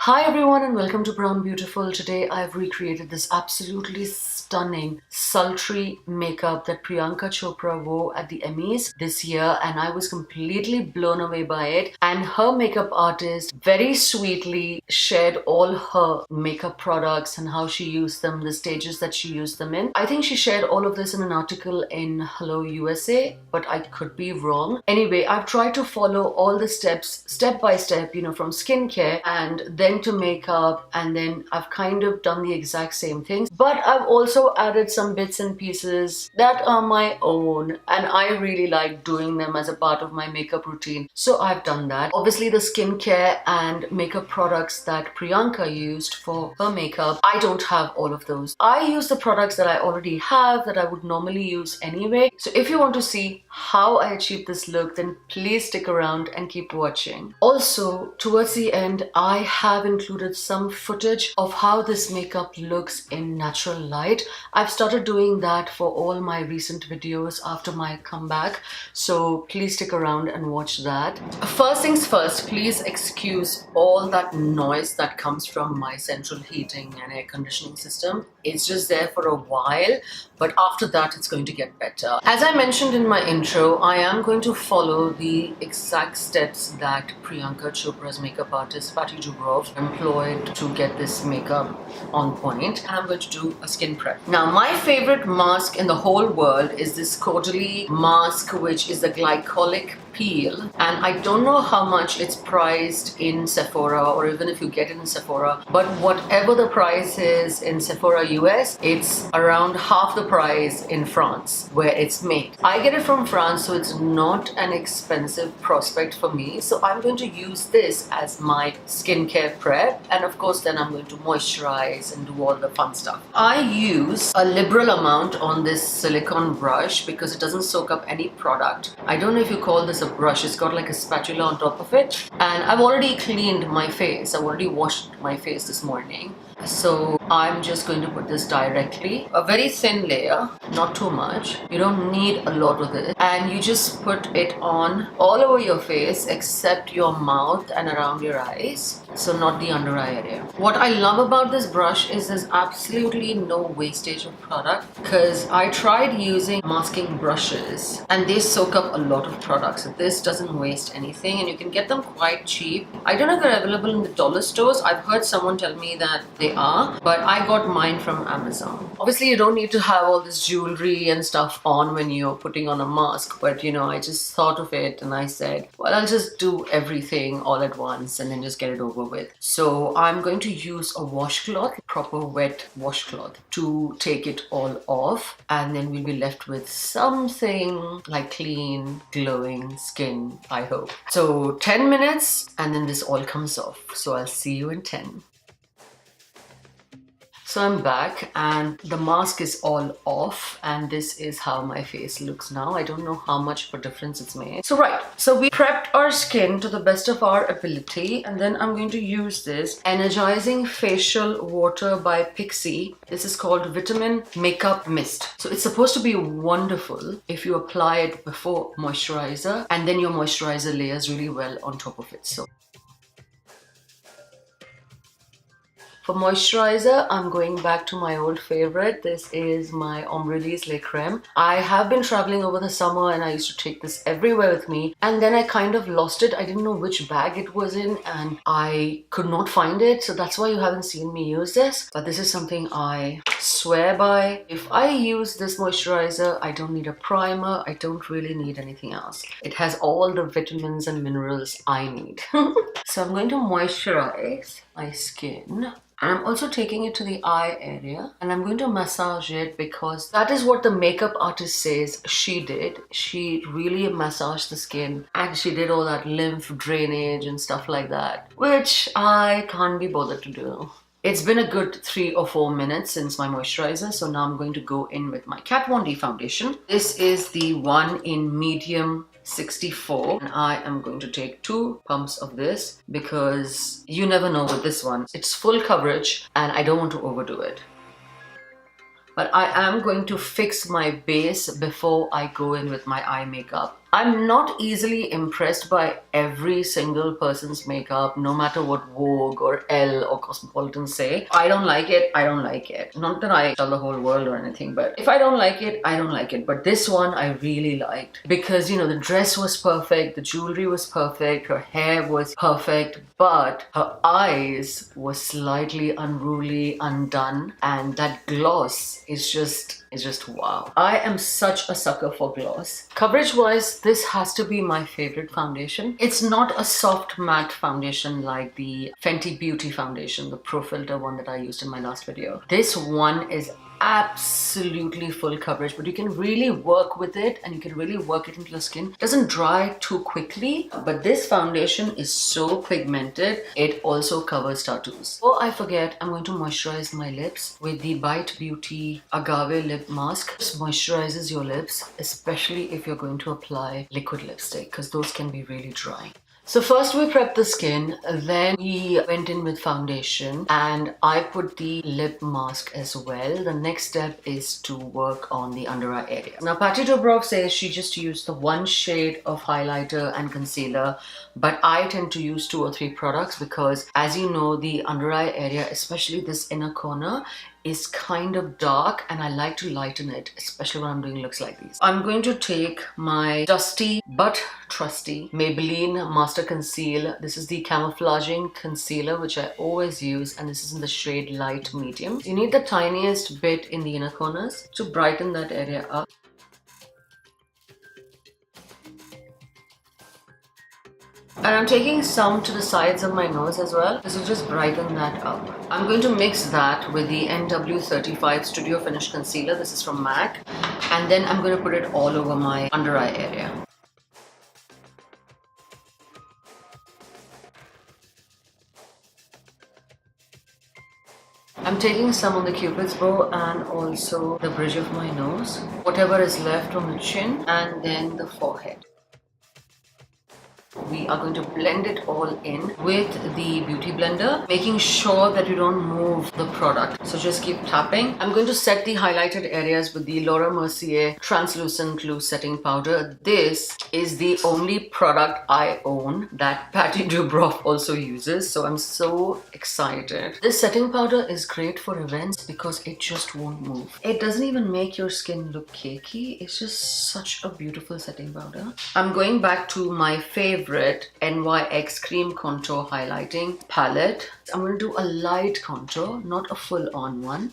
Hi everyone and welcome to Brown Beautiful. Today I've recreated this absolutely stunning, sultry makeup that Priyanka Chopra wore at the Emmys this year, and I was completely blown away by it. And her makeup artist very sweetly shared all her makeup products and how she used them, the stages that she used them in. I think she shared all of this in an article in Hello USA, but I could be wrong. Anyway, I've tried to follow all the steps, step by step, from skincare and then to makeup, and then I've kind of done the exact same things, but I've also added some bits and pieces that are my own and I really like doing them as a part of my makeup routine, so I've done that. Obviously the skincare and makeup products that Priyanka used for her makeup, I don't have all of those. I use the products that I already have that I would normally use anyway. So if you want to see how I achieved this look, then please stick around and keep watching. Also, towards the end, I have included some footage of how this makeup looks in natural light. I've started doing that for all my recent videos after my comeback, so please stick around and watch that. First things first, please excuse all that noise that comes from my central heating and air conditioning system. It's just there for a while, but after that it's going to get better. As I mentioned in my intro, I am going to follow the exact steps that Priyanka Chopra's makeup artist Patty Dubrov employed to get this makeup on point, and I'm going to do a skin prep. Now, my favorite mask in the whole world is this CAUDALIE mask, which is the glycolic peel, and I don't know how much it's priced in Sephora or even if you get it in Sephora, but whatever the price is in Sephora US, it's around half the price in France where it's made. I get it from France, so it's not an expensive prospect for me, so I'm going to use this as my skincare prep, and of course then I'm going to moisturize and do all the fun stuff. I use a liberal amount on this silicone brush because it doesn't soak up any product. I don't know if you call this a brush, it's got like a spatula on top of it, and I've already cleaned my face. I've already washed my face this morning, so I'm just going to put this directly, a very thin layer, not too much. You don't need a lot of it, and you just put it on all over your face except your mouth and around your eyes, so not the under eye area. What I love about this brush is there's absolutely no wastage of product, because I tried using masking brushes and they soak up a lot of products. This doesn't waste anything, and you can get them quite cheap. I don't know if they're available in the dollar stores. I've heard someone tell me that they are, but I got mine from Amazon. Obviously you don't need to have all this jewelry and stuff on when you're putting on a mask, but I just thought of it and I said, well, I'll just do everything all at once and then just get it over with. So I'm going to use a washcloth, proper wet washcloth, to take it all off, and then we'll be left with something like clean, glowing skin, I hope. So 10 minutes and then this all comes off. So I'll see you in 10. So I'm back and the mask is all off, and this is how my face looks now. I don't know how much of a difference it's made. So we prepped our skin to the best of our ability, and then I'm going to use this Energizing Facial Water by PIXI. This is called Vitamin Makeup Mist. So it's supposed to be wonderful if you apply it before moisturizer, and then your moisturizer layers really well on top of it. So for moisturizer, I'm going back to my old favorite. This is my EMBRYOLISSE CRÈME. I have been traveling over the summer and I used to take this everywhere with me, and then I kind of lost it. I didn't know which bag it was in and I could not find it, so that's why you haven't seen me use this. But this is something I swear by. If I use this moisturizer, I don't need a primer. I don't really need anything else. It has all the vitamins and minerals I need. So I'm going to moisturize my skin. I'm also taking it to the eye area and I'm going to massage it because that is what the makeup artist says she did. She really massaged the skin and she did all that lymph drainage and stuff like that, which I can't be bothered to do. It's been a good 3 or 4 minutes since my moisturizer, so now I'm going to go in with my Kat Von D foundation. This is the one in medium 64, and I am going to take 2 pumps of this because you never know with this one. It's full coverage and I don't want to overdo it. But I am going to fix my base before I go in with my eye makeup. I'm not easily impressed by every single person's makeup, no matter what Vogue or Elle or Cosmopolitan say. I don't like it, I don't like it. Not that I tell the whole world or anything, but if I don't like it, I don't like it. But this one I really liked because, you know, the dress was perfect, the jewelry was perfect, her hair was perfect, but her eyes were slightly unruly, undone, and that gloss is just wow. I am such a sucker for gloss. Coverage wise, this has to be my favorite foundation. It's not a soft matte foundation like the Fenty Beauty foundation, the Pro Filter one that I used in my last video. This one is absolutely full coverage, but you can really work with it and you can really work it into the skin. It doesn't dry too quickly, but this foundation is so pigmented, it also covers tattoos. Before I forget, I'm going to moisturize my lips with the Bite Beauty Agave lip mask. This moisturizes your lips, especially if you're going to apply liquid lipstick, because those can be really dry. So first we prepped the skin, then we went in with foundation, and I put the lip mask as well. The next step is to work on the under eye area. Now Patty Dobrov says she just used the one shade of highlighter and concealer, but I tend to use 2 or 3 products because, as you know, the under eye area, especially this inner corner, is kind of dark and I like to lighten it, especially when I'm doing looks like these. I'm going to take my dusty but trusty Maybelline Master Conceal. This is the camouflaging concealer which I always use, and this is in the shade Light Medium. You need the tiniest bit in the inner corners to brighten that area up. And I'm taking some to the sides of my nose as well. This will just brighten that up. I'm going to mix that with the NW35 Studio Finish Concealer. This is from MAC. And then I'm going to put it all over my under eye area. I'm taking some on the Cupid's bow and also the bridge of my nose, whatever is left on the chin, and then the forehead. We are going to blend it all in with the beauty blender, making sure that you don't move the product. So just keep tapping. I'm going to set the highlighted areas with the Laura Mercier Translucent Loose Setting Powder. This is the only product I own that Patty Dobrov also uses, so I'm so excited. This setting powder is great for events because it just won't move. It doesn't even make your skin look cakey. It's just such a beautiful setting powder. I'm going back to my favorite NYX Cream Contour Highlighting Palette. I'm going to do a light contour, not a full-on one.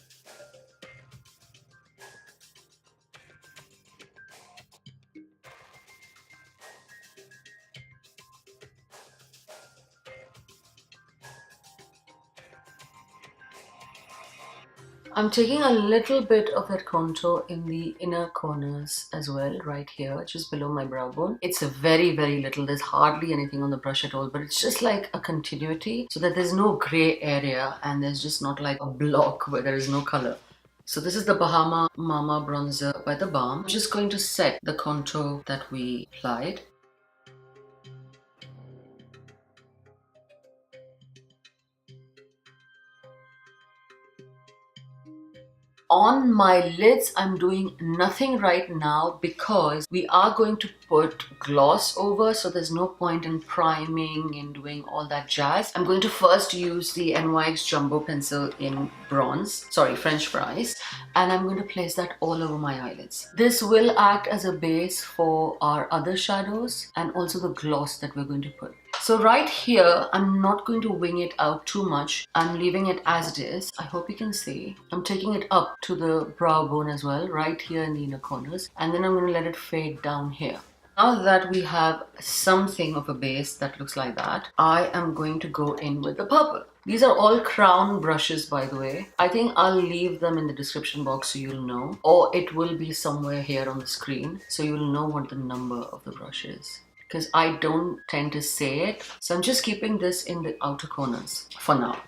I'm taking a little bit of that contour in the inner corners as well, right here, just below my brow bone. It's a very, very little. There's hardly anything on the brush at all, but it's just like a continuity so that there's no gray area and there's just not like a block where there is no color. So this is the Bahama Mama Bronzer by the BALM. I'm just going to set the contour that we applied. On my lids, I'm doing nothing right now because we are going to put gloss over, so there's no point in priming and doing all that jazz. I'm going to first use the NYX Jumbo Pencil in bronze, sorry, French fries, and I'm going to place that all over my eyelids. This will act as a base for our other shadows and also the gloss that we're going to put. So right here, I'm not going to wing it out too much. I'm leaving it as it is. I hope you can see. I'm taking it up to the brow bone as well, right here in the inner corners. And then I'm going to let it fade down here. Now that we have something of a base that looks like that, I am going to go in with the purple. These are all crown brushes, by the way. I think I'll leave them in the description box so you'll know. Or it will be somewhere here on the screen so you'll know what the number of the brush is, because I don't tend to say it. So I'm just keeping this in the outer corners for now.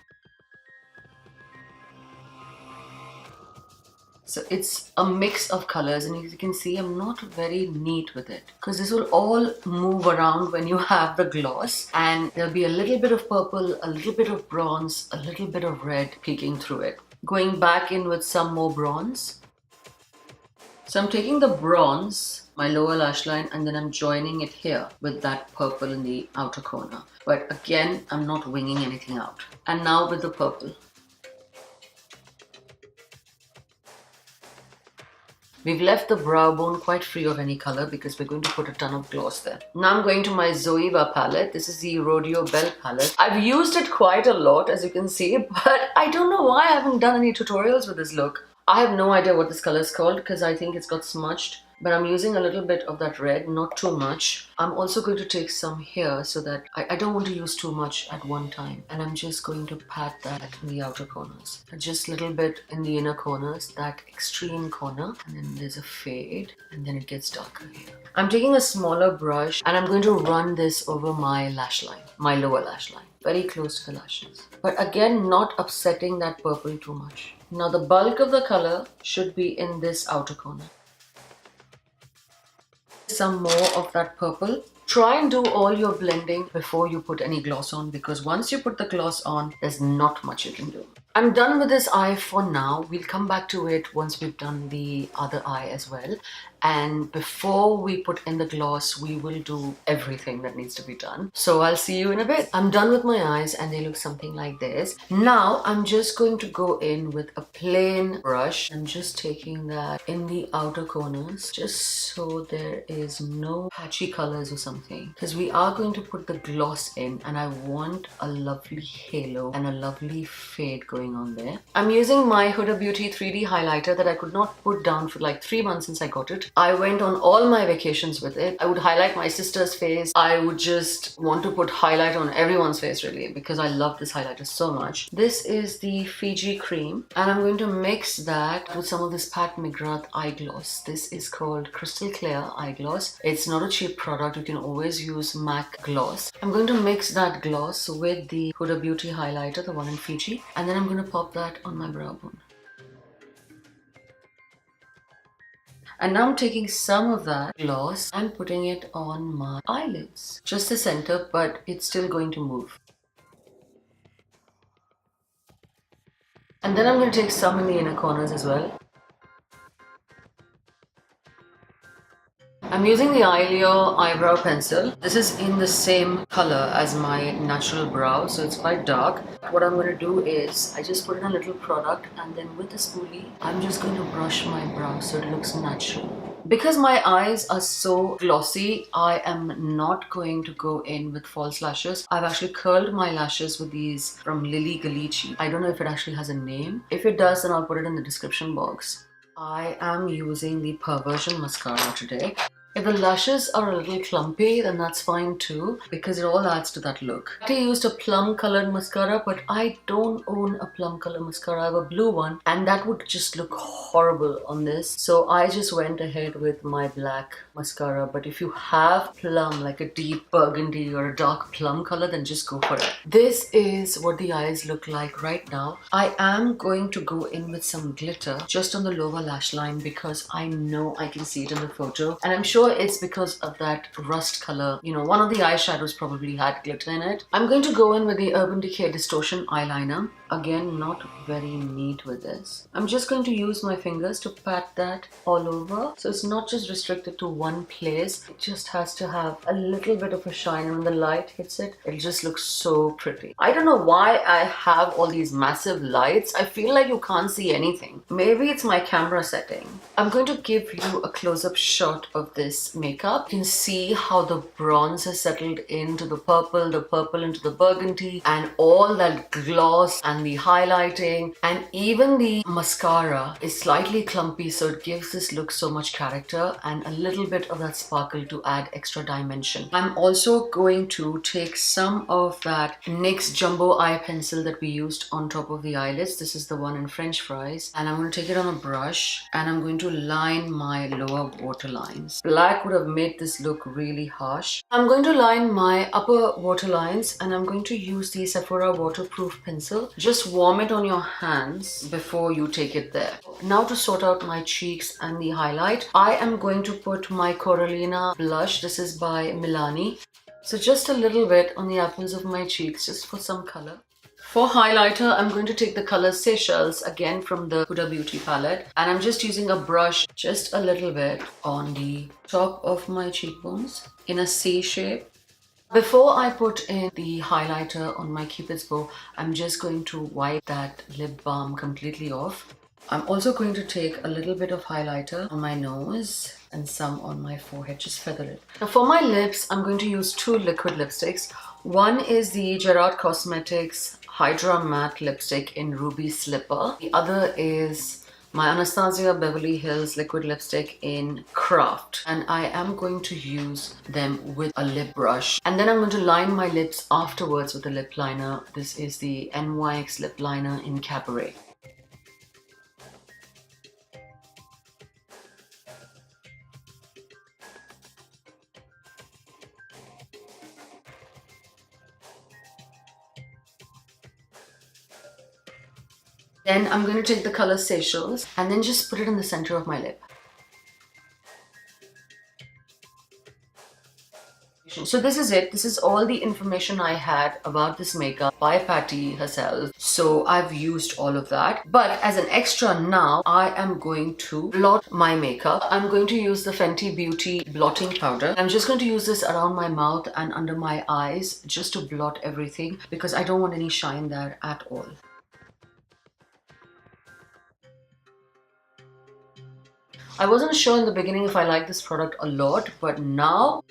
So it's a mix of colors, and as you can see, I'm not very neat with it because this will all move around when you have the gloss, and there'll be a little bit of purple, a little bit of bronze, a little bit of red peeking through it. Going back in with some more bronze. So I'm taking the bronze, my lower lash line, and then I'm joining it here with that purple in the outer corner. But again, I'm not winging anything out. And now with the purple. We've left the brow bone quite free of any color because we're going to put a ton of gloss there. Now I'm going to my ZOEVA palette. This is the RODEO Belle palette. I've used it quite a lot, as you can see, but I don't know why I haven't done any tutorials with this look. I have no idea what this color is called because I think it's got smudged. But I'm using a little bit of that red, not too much. I'm also going to take some here so that I don't want to use too much at one time. And I'm just going to pat that in the outer corners. Just a little bit in the inner corners, that extreme corner. And then there's a fade and then it gets darker here. I'm taking a smaller brush and I'm going to run this over my lash line, my lower lash line. Very close to the lashes. But again, not upsetting that purple too much. Now the bulk of the color should be in this outer corner. Some more of that purple. Try and do all your blending before you put any gloss on, because once you put the gloss on, there's not much you can do. I'm done with this eye for now. We'll come back to it once we've done the other eye as well. And before we put in the gloss, we will do everything that needs to be done. So I'll see you in a bit. I'm done with my eyes and they look something like this. Now I'm just going to go in with a plain brush. I'm just taking that in the outer corners just so there is no patchy colors or something. Because we are going to put the gloss in and I want a lovely halo and a lovely fade going on there. I'm using my Huda Beauty 3D highlighter that I could not put down for like 3 months since I got it. I went on all my vacations with it. I would highlight my sister's face. I would just want to put highlight on everyone's face really because I love this highlighter so much. This is the Fiji cream and I'm going to mix that with some of this Pat McGrath eye gloss. This is called Crystal Clear eye gloss. It's not a cheap product. You can always use MAC gloss. I'm going to mix that gloss with the Huda Beauty highlighter, the one in Fiji, and then I'm going to pop that on my brow bone. And now I'm taking some of that gloss and putting it on my eyelids. Just the center, but it's still going to move. And then I'm going to take some in the inner corners as well. I'm using the EYLURE eyebrow pencil. This is in the same color as my natural brow, so it's quite dark. What I'm going to do is, I just put in a little product and then with the spoolie, I'm just going to brush my brow so it looks natural. Because my eyes are so glossy, I am not going to go in with false lashes. I've actually curled my lashes with these from LILLY. I don't know if it actually has a name. If it does, then I'll put it in the description box. I am using the Perversion mascara today. If the lashes are a little clumpy, then that's fine too, because it all adds to that look. I used a plum colored mascara, but I don't own a plum color mascara. I have a blue one and that would just look horrible on this. So I just went ahead with my black mascara. But if you have plum, like a deep burgundy or a dark plum color, then just go for it. This is what the eyes look like right now. I am going to go in with some glitter just on the lower lash line because I know I can see it in the photo. And I'm sure it's because of that rust color. You know, one of the eyeshadows probably had glitter in it. I'm going to go in with the Urban Decay Distortion eyeliner. Again, not very neat with this. I'm just going to use my fingers to pat that all over. So it's not just restricted to one place. It just has to have a little bit of a shine, and when the light hits it, it just looks so pretty. I don't know why I have all these massive lights. I feel like you can't see anything. Maybe it's my camera setting. I'm going to give you a close-up shot of this makeup. You can see how the bronze has settled into the purple into the burgundy, and all that gloss and the highlighting, and even the mascara is slightly clumpy, so it gives this look so much character and a little bit of that sparkle to add extra dimension. I'm also going to take some of that NYX Jumbo Eye Pencil that we used on top of the eyelids. This is the one in French Fries, and I'm going to take it on a brush and I'm going to line my lower waterlines. Black would have made this look really harsh. I'm going to line my upper waterlines and I'm going to use the Sephora waterproof pencil. Just warm it on your hands before you take it there. Now to sort out my cheeks and the highlight, I am going to put my Coralina blush. This is by Milani. So just a little bit on the apples of my cheeks, just for some color. For highlighter, I'm going to take the color Seychelles, again from the Huda Beauty palette. And I'm just using a brush just a little bit on the top of my cheekbones in a C shape. Before I put in the highlighter on my Cupid's bow, I'm just going to wipe that lip balm completely off. I'm also going to take a little bit of highlighter on my nose and some on my forehead, just feather it. Now for my lips, I'm going to use two liquid lipsticks. One is the Gerard Cosmetics Hydra Matte Lipstick in Ruby Slipper. The other is my Anastasia Beverly Hills liquid lipstick in Craft, and I am going to use them with a lip brush, and then I'm going to line my lips afterwards with a lip liner. This is the NYX lip liner in Cabaret. Then I'm going to take the color Seychelles and then just put it in the center of my lip. So this is it. This is all the information I had about this makeup by Patty herself. So I've used all of that. But as an extra now, I am going to blot my makeup. I'm going to use the Fenty Beauty blotting powder. I'm just going to use this around my mouth and under my eyes just to blot everything because I don't want any shine there at all. I wasn't sure in the beginning if I liked this product a lot, but now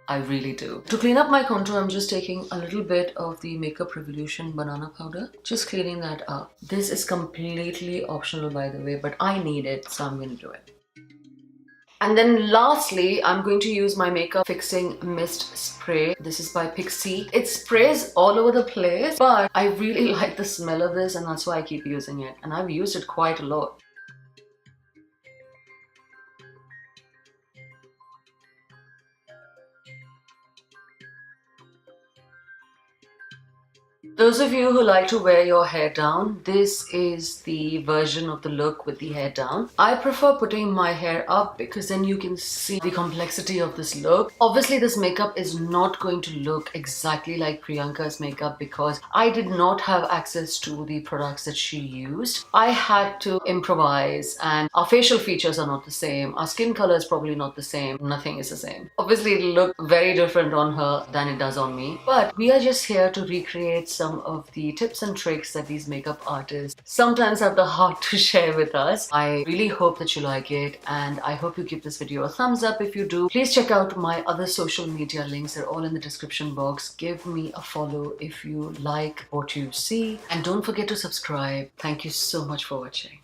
I really do. To clean up my contour, I'm just taking a little bit of the Makeup Revolution banana powder, just cleaning that up. This is completely optional, by the way, but I need it, so I'm going to do it. And then lastly, I'm going to use my Makeup Fixing Mist Spray. This is by PIXI. It sprays all over the place, but I really like the smell of this and that's why I keep using it. And I've used it quite a lot. Those of you who like to wear your hair down, this is the version of the look with the hair down. I prefer putting my hair up because then you can see the complexity of this look. Obviously, this makeup is not going to look exactly like Priyanka's makeup because I did not have access to the products that she used. I had to improvise and our facial features are not the same. Our skin color is probably not the same. Nothing is the same. Obviously, it'll look very different on her than it does on me. But we are just here to recreate some of the tips and tricks that these makeup artists sometimes have the heart to share with us. I really hope that you like it and I hope you give this video a thumbs up if you do. Please check out my other social media links. They're all in the description box. Give me a follow if you like what you see and don't forget to subscribe. Thank you so much for watching.